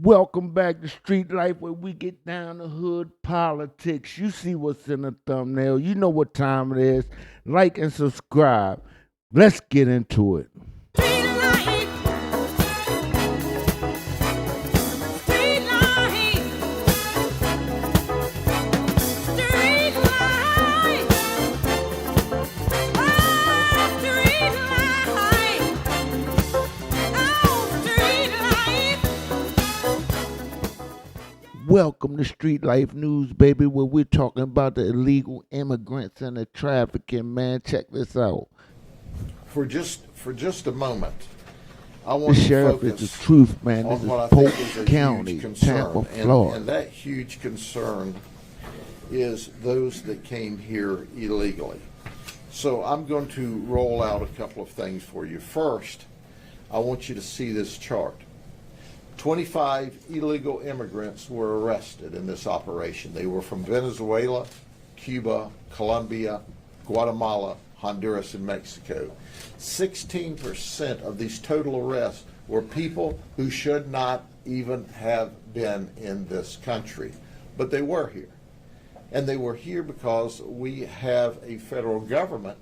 Welcome back to Street Life, where we get down to hood politics. You see what's in the thumbnail. You know what time it is. Like and subscribe. Let's get into it. Street life, street life, street life, oh, street life. Welcome to Street Life News, baby, where we're talking about the illegal immigrants and the trafficking, man. Check this out. For just a moment, I The want to sheriff is focus the truth, man. on This what I is think Polk is a County, huge concern, Tampa, and Florida. that huge concern is those that came here illegally. So I'm going to roll out a couple of things for you. First, I want you to see this chart. 25 illegal immigrants were arrested in this operation. They were from Venezuela, Cuba, Colombia, Guatemala, Honduras, and Mexico. 16% of these total arrests were people who should not even have been in this country, but they were here. And they were here because we have a federal government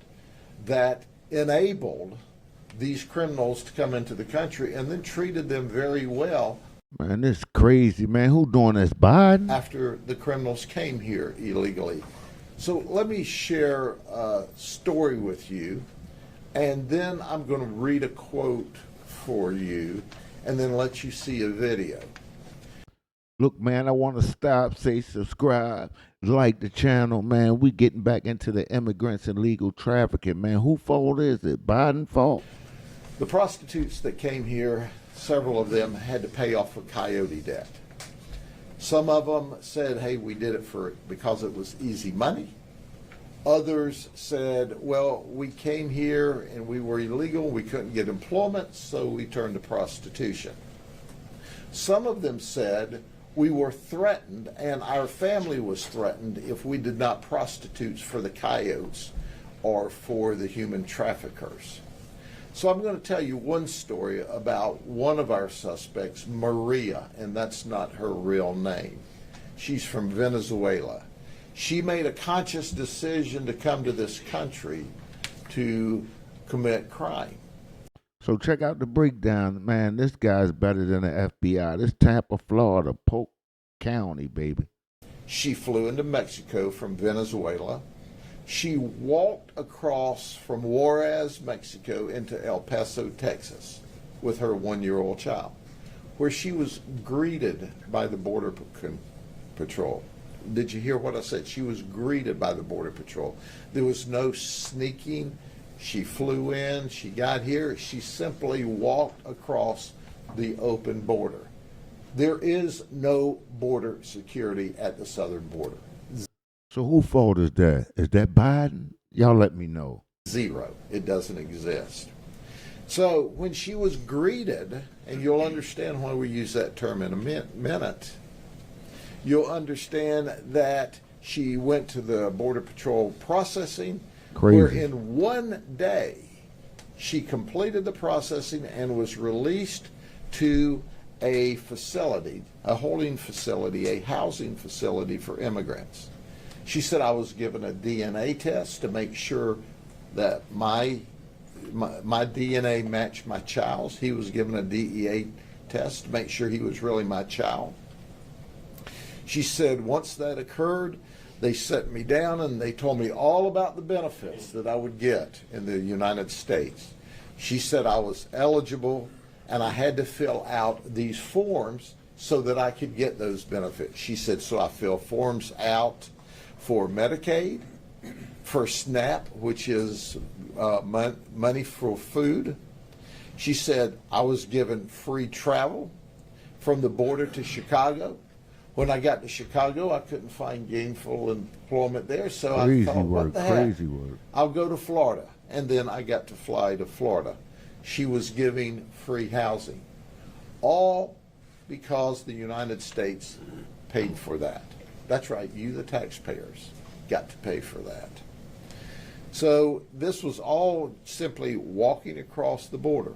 that enabled these criminals to come into the country and then treated them very well Man, this is crazy, man. Who doing this? Biden? after the criminals came here illegally. So let me share a story with you, and then I'm going to read a quote for you, and then let you see a video. Look, man, I want to stop, say subscribe, like the channel, man. We getting back into the immigrants and legal trafficking, man. Who fault is it? Biden fault? The prostitutes that came here, several of them had to pay off a coyote debt. Some of them said, hey, we did it because it was easy money. Others said, well, we came here and we were illegal, we couldn't get employment, so we turned to prostitution. Some of them said, we were threatened and our family was threatened if we did not prostitute for the coyotes or for the human traffickers. So I'm going to tell you one story about one of our suspects, Maria, and that's not her real name. She's from Venezuela. She made a conscious decision to come to this country to commit crime. So check out the breakdown, man. This guy's better than the FBI. This Tampa, Florida, Polk County, baby. She flew into Mexico from Venezuela. She walked across from Juarez, Mexico, into El Paso, Texas, with her one-year-old child, where she was greeted by the Border Patrol. Did you hear what I said? She was greeted by the Border Patrol. There was no sneaking. She flew in, she got here, she simply walked across the open border. There is no border security at the southern border. So who fault is that? Is that Biden? Y'all let me know. Zero. It doesn't exist. So when she was greeted, and you'll understand why we use that term in a minute, you'll understand that she went to the Border Patrol processing, Crazy. where in one day she completed the processing and was released to a facility, a holding facility, a housing facility for immigrants. She said, I was given a DNA test to make sure that my DNA matched my child's. He was given a DEA test to make sure he was really my child. She said, once that occurred, they set me down and they told me all about the benefits that I would get in the United States. She said I was eligible and I had to fill out these forms so that I could get those benefits. She said, so I fill forms out for Medicaid, for SNAP, which is money for food. She said I was given free travel from the border to Chicago. When I got to Chicago, I couldn't find gainful employment there, so I thought, what the heck? Crazy work. I'll go to Florida. And then I got to fly to Florida. She was giving free housing, all because the United States paid for that. That's right, you, the taxpayers, got to pay for that. So this was all simply walking across the border.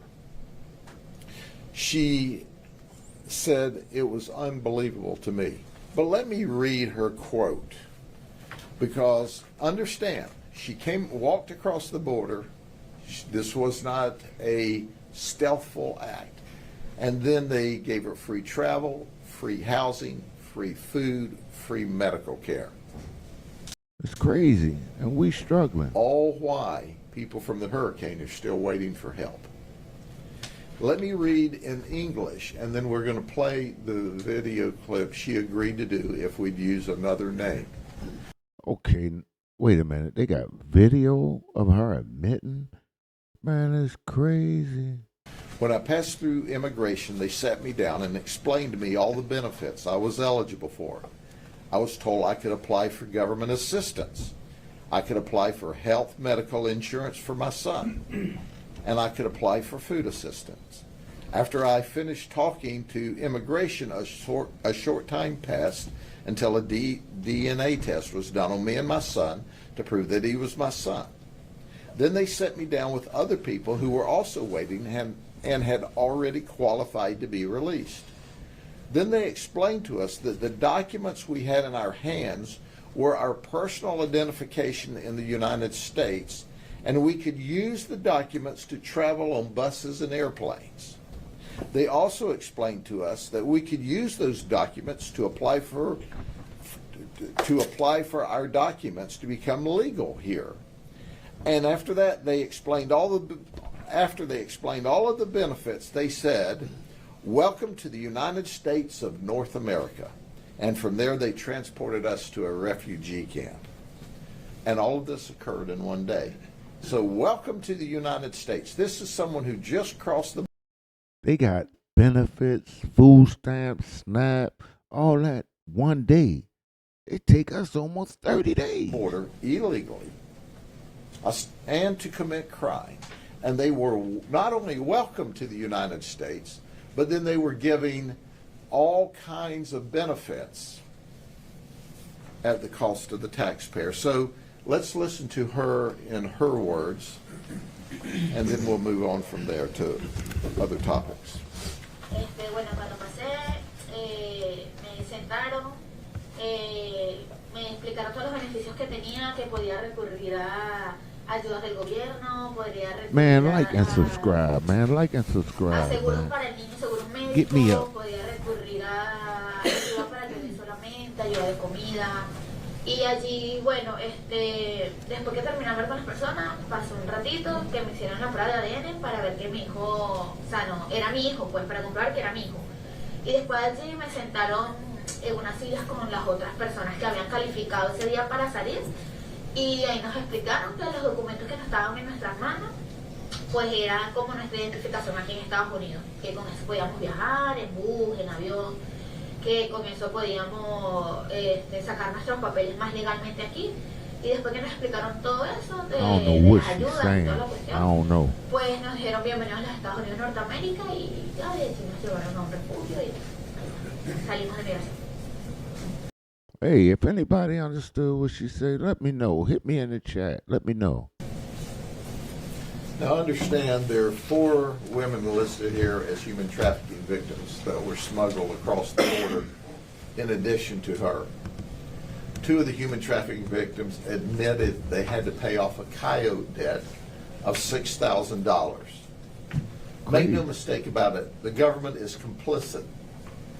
She said it was unbelievable to me. But let me read her quote, because understand, she walked across the border. This was not a stealthful act. And then they gave her free travel, free housing, free food, free medical care. It's crazy, and we struggling. All why people from the hurricane are still waiting for help. Let me read in English, and then we're going to play the video clip she agreed to do if we'd use another name. Okay, wait a minute. They got video of her admitting? Man, it's crazy. When I passed through immigration, they sat me down and explained to me all the benefits I was eligible for. I was told I could apply for government assistance. I could apply for health medical insurance for my son. And I could apply for food assistance. After I finished talking to immigration, a short time passed until a DNA test was done on me and my son to prove that he was my son. Then they set me down with other people who were also waiting and had already qualified to be released. Then they explained to us that the documents we had in our hands were our personal identification in the United States, and we could use the documents to travel on buses and airplanes. They also explained to us that we could use those documents to apply for our documents to become legal here. And after that, they explained after they explained all of the benefits, they said, "Welcome to the United States of North America." And from there, they transported us to a refugee camp. And all of this occurred in one day. So welcome to the United States. This is someone who just crossed the... They got benefits, food stamps, SNAP, all that one day. It take us almost 30 days. ...border illegally and to commit crime. And they were not only welcome to the United States, but then they were giving all kinds of benefits at the cost of the taxpayer. So let's listen to her in her words, and then we'll move on from there to other topics. Bueno, cuando pasé, me sentaron, me explicaron todos los beneficios que tenía, que podía recurrir a ayudas del gobierno, podría recurrir Man, like and subscribe, man. Like and subscribe, a seguros man. para el niño, seguros Get me médicos, up. podía recurrir a ayuda para el bebé solamente, ayuda de comida. Y allí, bueno, después que terminé de hablar con las personas, pasó un ratito que me hicieron la prueba de ADN para ver que mi hijo, sano era mi hijo, pues para comprobar que era mi hijo. Y después allí me sentaron en unas sillas con las otras personas que habían calificado ese día para salir. Y ahí nos explicaron que los documentos que nos estaban en nuestras manos, pues eran como nuestra identificación aquí en Estados Unidos, que con eso podíamos viajar en bus, en avión, que con eso podíamos sacar nuestros papeles más legalmente aquí. Y después que nos explicaron todo eso, de las ayudas y toda la cuestión, pues nos dijeron bienvenidos a los Estados Unidos de Norteamérica y ya de aquí nos llevaron a un refugio y salimos de migración. Hey, if anybody understood what she said, let me know. Hit me in the chat. Let me know. Now understand there are 4 women listed here as human trafficking victims that were smuggled across the border in addition to her. 2 of the human trafficking victims admitted they had to pay off a coyote debt of $6,000. Make no mistake about it, the government is complicit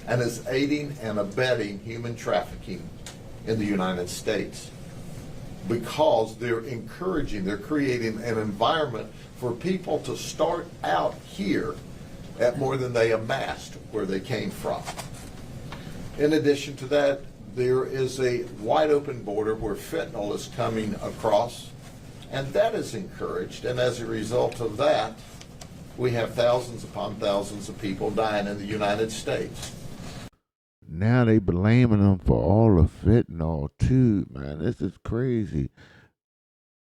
and is aiding and abetting human trafficking in the United States because they're creating an environment for people to start out here at more than they amassed where they came from. In addition to that, there is a wide open border where fentanyl is coming across, and that is encouraged, and as a result of that, we have thousands upon thousands of people dying in the United States. Now they blaming them for all the fentanyl too, man. This is crazy.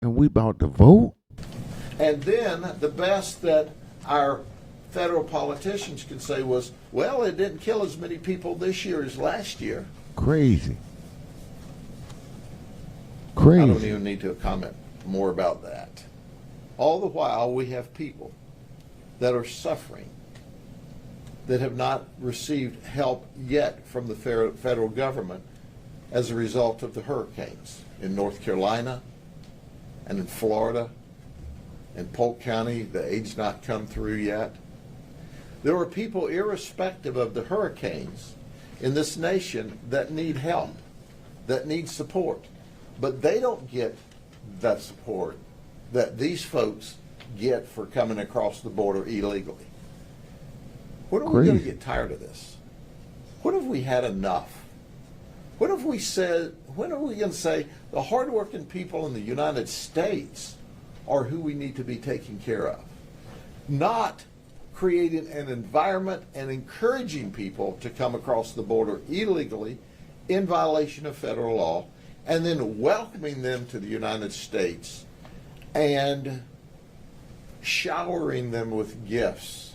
And we about to vote? And then the best that our federal politicians can say was, well, it didn't kill as many people this year as last year. Crazy. I don't even need to comment more about that. All the while, we have people that are suffering that have not received help yet from the federal government as a result of the hurricanes in North Carolina and in Florida and Polk County. The aid's not come through yet. There are people, irrespective of the hurricanes, in this nation that need help, that need support, but they don't get that support that these folks get for coming across the border illegally. When are we going to get tired of this? When have we had enough? When are we going to say the hardworking people in the United States are who we need to be taking care of? Not creating an environment and encouraging people to come across the border illegally in violation of federal law, and then welcoming them to the United States and showering them with gifts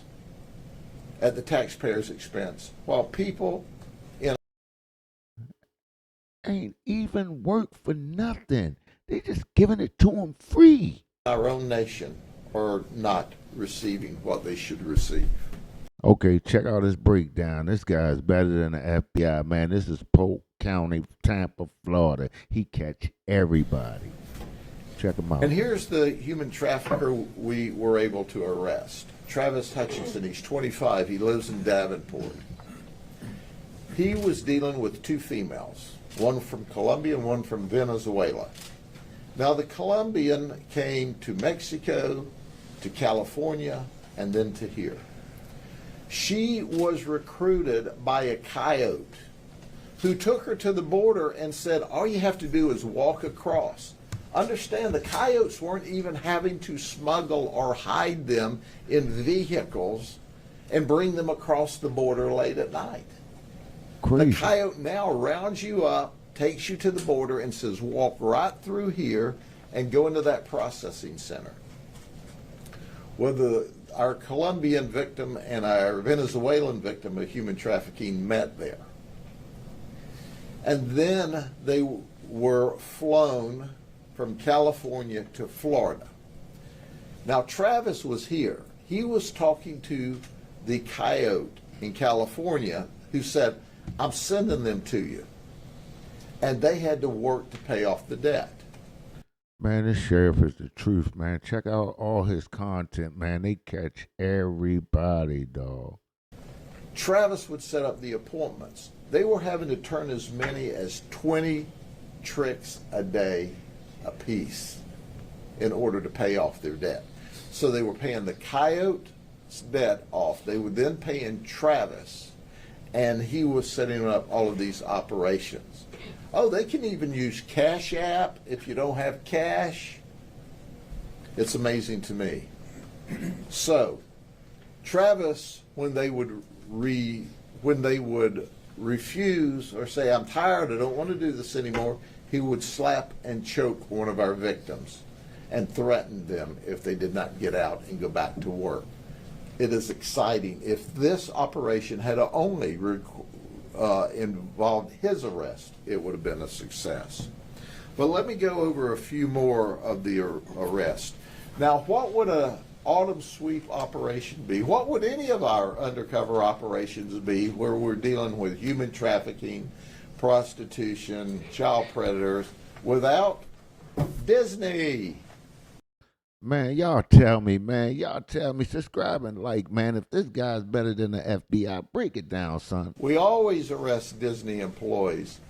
at the taxpayer's expense, while people in Ain't even work for nothing. They just giving it to them free. our own nation are not receiving what they should receive. Okay, check out this breakdown. This guy's better than the FBI, man. This is Polk County, Tampa, Florida. He catch everybody. Check him out. And here's the human trafficker we were able to arrest. Travis Hutchinson, he's 25, he lives in Davenport. He was dealing with two females, one from Colombia and one from Venezuela. Now the Colombian came to Mexico, to California, and then to here. She was recruited by a coyote who took her to the border and said, all you have to do is walk across. Understand, the coyotes weren't even having to smuggle or hide them in vehicles and bring them across the border late at night. Crazy. The coyote now rounds you up, takes you to the border, and says, walk right through here and go into that processing center. Well, our Colombian victim and our Venezuelan victim of human trafficking met there. And then they were flown from California to Florida. Now, Travis was here. He was talking to the coyote in California who said, I'm sending them to you. And they had to work to pay off the debt. Man, this sheriff is the truth, man. Check out all his content, man. They catch everybody, dog. Travis would set up the appointments. They were having to turn as many as 20 tricks a day apiece in order to pay off their debt. So they were paying the coyote's debt off. They were then paying Travis, and he was setting up all of these operations. Oh, they can even use Cash App if you don't have cash. It's amazing to me. So, Travis, when they would refuse or say, I'm tired, I don't want to do this anymore, he would slap and choke one of our victims and threaten them if they did not get out and go back to work. It is exciting. If this operation had only involved his arrest, it would have been a success. But let me go over a few more of the arrests. Now, what would an autumn sweep operation be? What would any of our undercover operations be where we're dealing with human trafficking, prostitution, child predators, without Disney? Man, y'all tell me, subscribe and like, man. If this guy's better than the FBI, break it down, son. We always arrest Disney employees.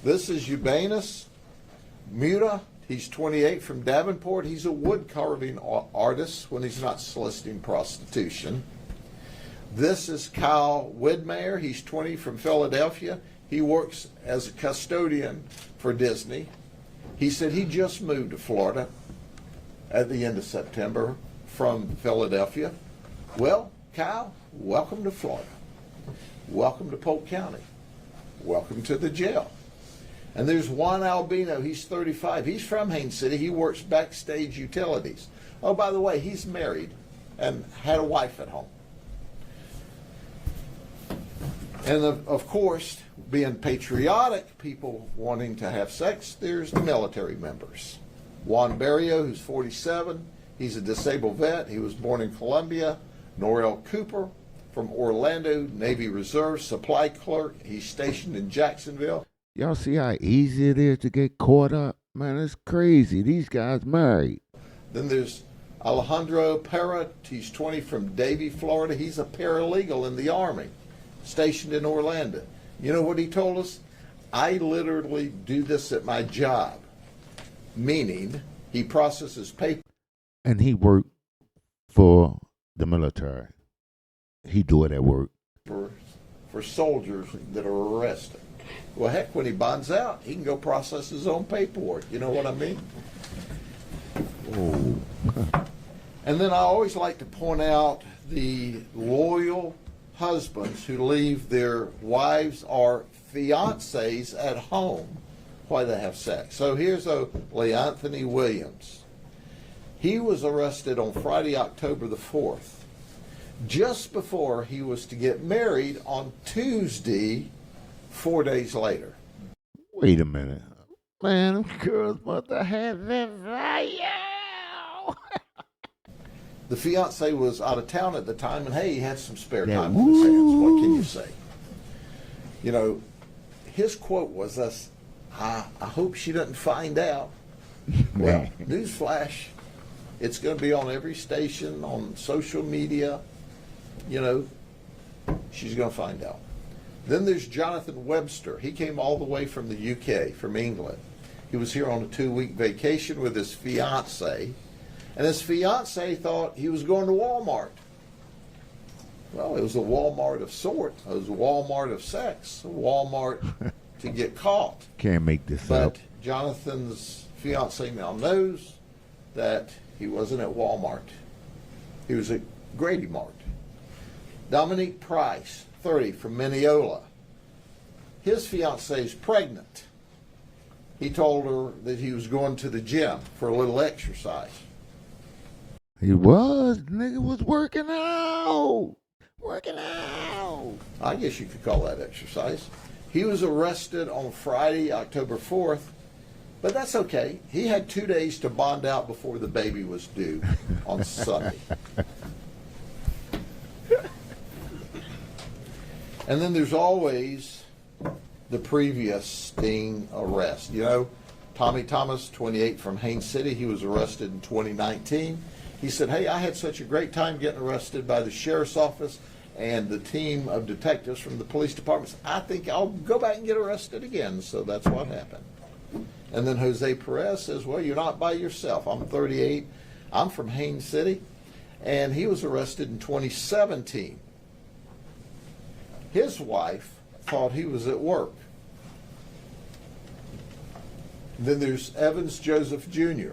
This is Eubanus Muta. He's 28 from Davenport. He's a wood carving artist when he's not soliciting prostitution. This is Kyle Widmeyer. He's 20 from Philadelphia. He works as a custodian for Disney. He said he just moved to Florida at the end of September from Philadelphia. Well, Kyle, welcome to Florida. Welcome to Polk County. Welcome to the jail. And there's Juan Albino. He's 35. He's from Haines City. He works backstage utilities. Oh, by the way, he's married and had a wife at home. And of course, being patriotic, people wanting to have sex, there's the military members. Juan Barrio, who's 47, he's a disabled vet. He was born in Colombia. Norel Cooper, from Orlando Navy Reserve supply clerk. He's stationed in Jacksonville. Y'all see how easy it is to get caught up? Man, it's crazy. These guys married. Then there's Alejandro Parra. He's 20 from Davie, Florida. He's a paralegal in the Army, stationed in Orlando. You know what he told us? I literally do this at my job, meaning he processes paper. And he worked for the military. He do it at work. For soldiers that are arrested. Well, heck, when he bonds out, he can go process his own paperwork. You know what I mean? Oh. And then I always like to point out the loyal husbands who leave their wives or fiancés at home while they have sex. So here's Leanthony Williams. He was arrested on Friday, October the 4th, just before he was to get married on Tuesday, 4 days later. Wait a minute. Man, them girls must have had that value. The fiance was out of town at the time, and hey, he had some spare time on his hands. What can you say? You know, his quote was this, I hope she doesn't find out. Well, newsflash, it's going to be on every station, on social media. You know, she's going to find out. Then there's Jonathan Webster. He came all the way from the UK, from England. He was here on a 2-week vacation with his fiancée, and his fiancée thought he was going to Walmart. Well, it was a Walmart of sort. It was a Walmart of sex, a Walmart to get caught. Can't make this But up. Jonathan's fiancée now knows that he wasn't at Walmart. He was at Grady Mart. Dominique Price, 30, from Mineola. His fiancée is pregnant. He told her that he was going to the gym for a little exercise. He was. Nigga was working out. Working out. I guess you could call that exercise. He was arrested on Friday, October 4th, but that's okay. He had 2 days to bond out before the baby was due on Sunday. And then there's always the previous sting arrest. You know, Tommy Thomas, 28, from Haines City, he was arrested in 2019. He said, hey, I had such a great time getting arrested by the sheriff's office and the team of detectives from the police departments. I think I'll go back and get arrested again. So that's what happened. And then Jose Perez says, well, you're not by yourself. I'm 38. I'm from Haines City. And he was arrested in 2017. His wife thought he was at work. Then there's Evans Joseph Jr.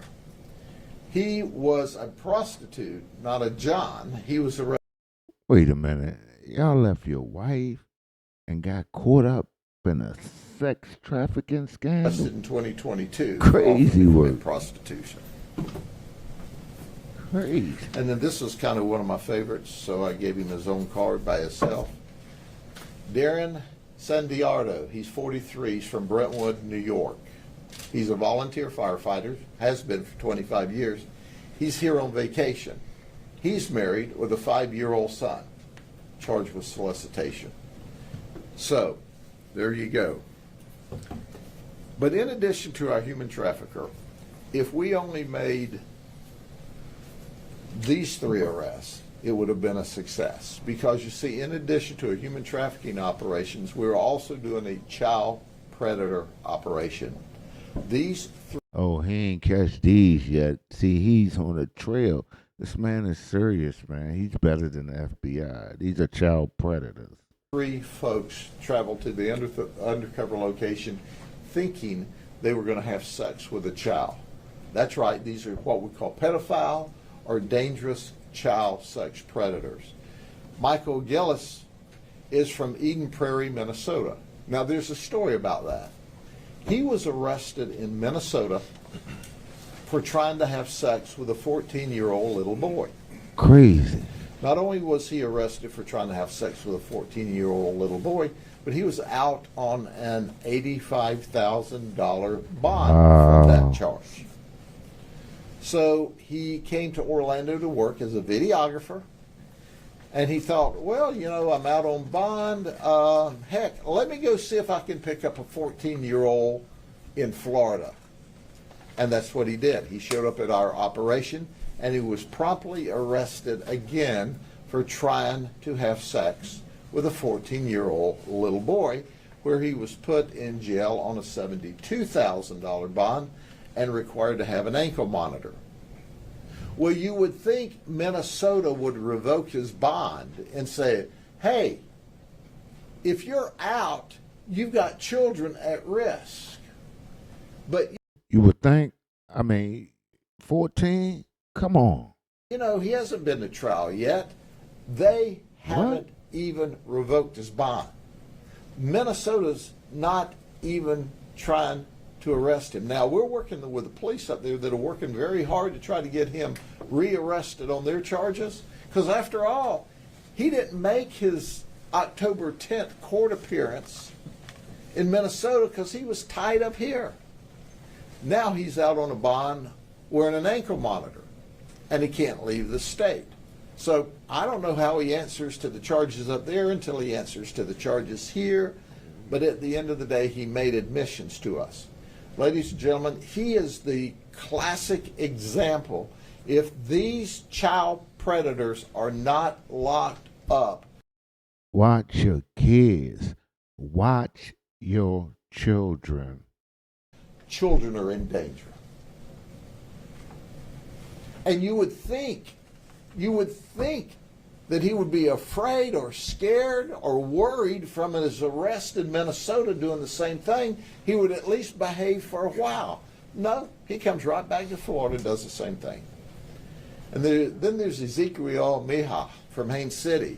He was a prostitute, not a John. He was arrested. Wait a minute. Y'all left your wife and got caught up in a sex trafficking scandal? In 2022. Crazy for work. Prostitution. Crazy. And then this was kind of one of my favorites, so I gave him his own card by himself. Darren Sandiardo, he's 43, he's from Brentwood, New York. He's a volunteer firefighter, has been for 25 years. He's here on vacation. He's married with a 5-year-old son, charged with solicitation. So, there you go. But in addition to our human trafficker, if we only made these 3 arrests, it would have been a success. Because you see, in addition to a human trafficking operations, we're also doing a child predator operation. These 3 Oh, he ain't catch these yet. See, he's on the trail. This man is serious, man. He's better than the FBI. These are child predators. 3 folks traveled to the undercover location thinking they were going to have sex with a child. That's right, these are what we call pedophile or dangerous child sex predators. Michael Gillis is from Eden Prairie, Minnesota. Now there's a story about that. He was arrested in Minnesota for trying to have sex with a 14-year-old little boy. Crazy. Not only was he arrested for trying to have sex with a 14-year-old little boy, but he was out on an $85,000 bond Wow. from that charge. So he came to Orlando to work as a videographer. And he thought, well, I'm out on bond. Heck, let me go see if I can pick up a 14-year-old in Florida. And that's what he did. He showed up at our operation, and he was promptly arrested again for trying to have sex with a 14-year-old little boy, where he was put in jail on a $72,000 bond and required to have an ankle monitor. Well, you would think Minnesota would revoke his bond and say, hey, if you're out, you've got children at risk. But, You would think, 14? Come on. he hasn't been to trial yet. They haven't even revoked his bond. Minnesota's not even trying to arrest him. Now, we're working with the police up there that are working very hard to try to get him rearrested on their charges, because after all, he didn't make his October 10th court appearance in Minnesota because he was tied up here. Now he's out on a bond wearing an ankle monitor, and he can't leave the state. So I don't know how he answers to the charges up there until he answers to the charges here, but at the end of the day, he made admissions to us. Ladies and gentlemen, he is the classic example. If these child predators are not locked up, Watch your kids. Watch your children. children are in danger. And you would think that he would be afraid or scared or worried from his arrest in Minnesota doing the same thing. He would at least behave for a while. No, he comes right back to Florida and does the same thing. And then there's Ezekiel Mija from Haines City.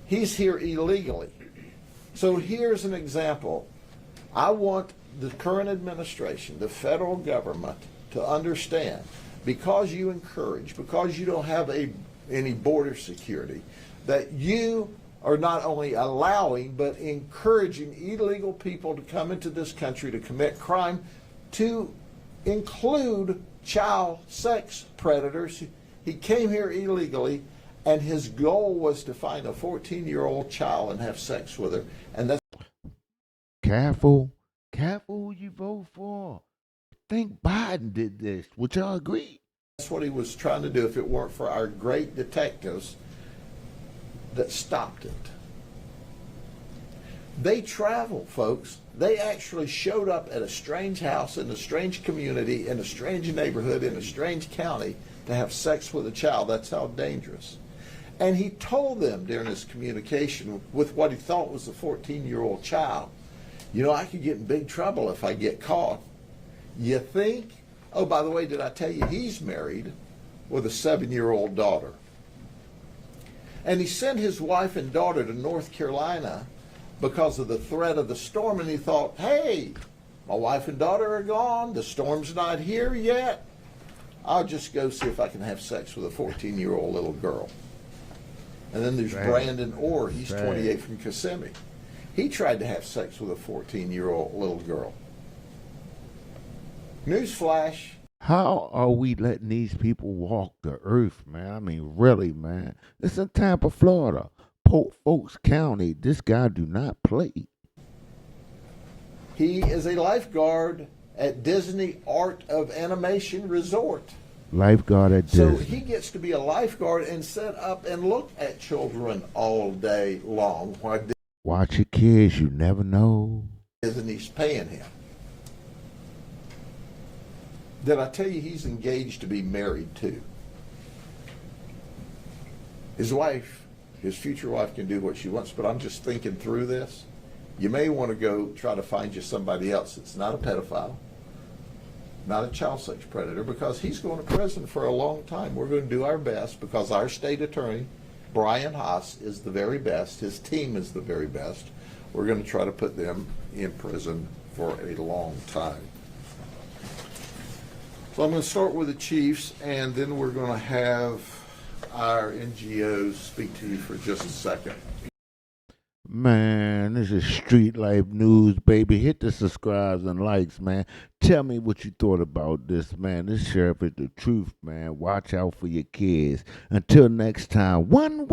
He's here illegally. So here's an example. I want the current administration, the federal government, to understand, because you encourage, because you don't have any border security, that you are not only allowing but encouraging illegal people to come into this country to commit crime, to include child sex predators. He came here illegally, and his goal was to find a 14-year-old child and have sex with her. And that's Careful. Careful who you vote for. Think Biden did this. Would y'all agree? what he was trying to do if it weren't for our great detectives that stopped it. They traveled, folks. They actually showed up at a strange house in a strange community, in a strange neighborhood, in a strange county to have sex with a child. That's how dangerous. And he told them during his communication with what he thought was a 14-year-old child, you know, I could get in big trouble if I get caught. You think? Oh, by the way, did I tell you he's married with a 7-year-old daughter? And he sent his wife and daughter to North Carolina because of the threat of the storm, and he thought, hey, my wife and daughter are gone, the storm's not here yet, I'll just go see if I can have sex with a 14-year-old little girl. And then there's Brandon Orr, he's 28 from Kissimmee. He tried to have sex with a 14-year-old little girl. Newsflash. How are we letting these people walk the earth, man? I mean, really, man. It's in Tampa, Florida. Port Folks County. This guy do not play. He is a lifeguard at Disney Art of Animation Resort. Lifeguard at So Disney. he gets to be a lifeguard and sit up and look at children all day long while Watch your kids. You never know. Disney's paying him. Did I tell you he's engaged to be married too? His wife, his future wife, can do what she wants, but I'm just thinking through this. You may want to go try to find you somebody else that's not a pedophile, not a child sex predator, because he's going to prison for a long time. We're going to do our best because our state attorney, Brian Haas, is the very best. His team is the very best. We're going to try to put them in prison for a long time. So I'm going to start with the chiefs, and then we're going to have our NGOs speak to you for just a second. Man, this is Street Life News, baby. Hit the subscribes and likes, man. Tell me what you thought about this, man. This sheriff is the truth, man. Watch out for your kids. Until next time, one.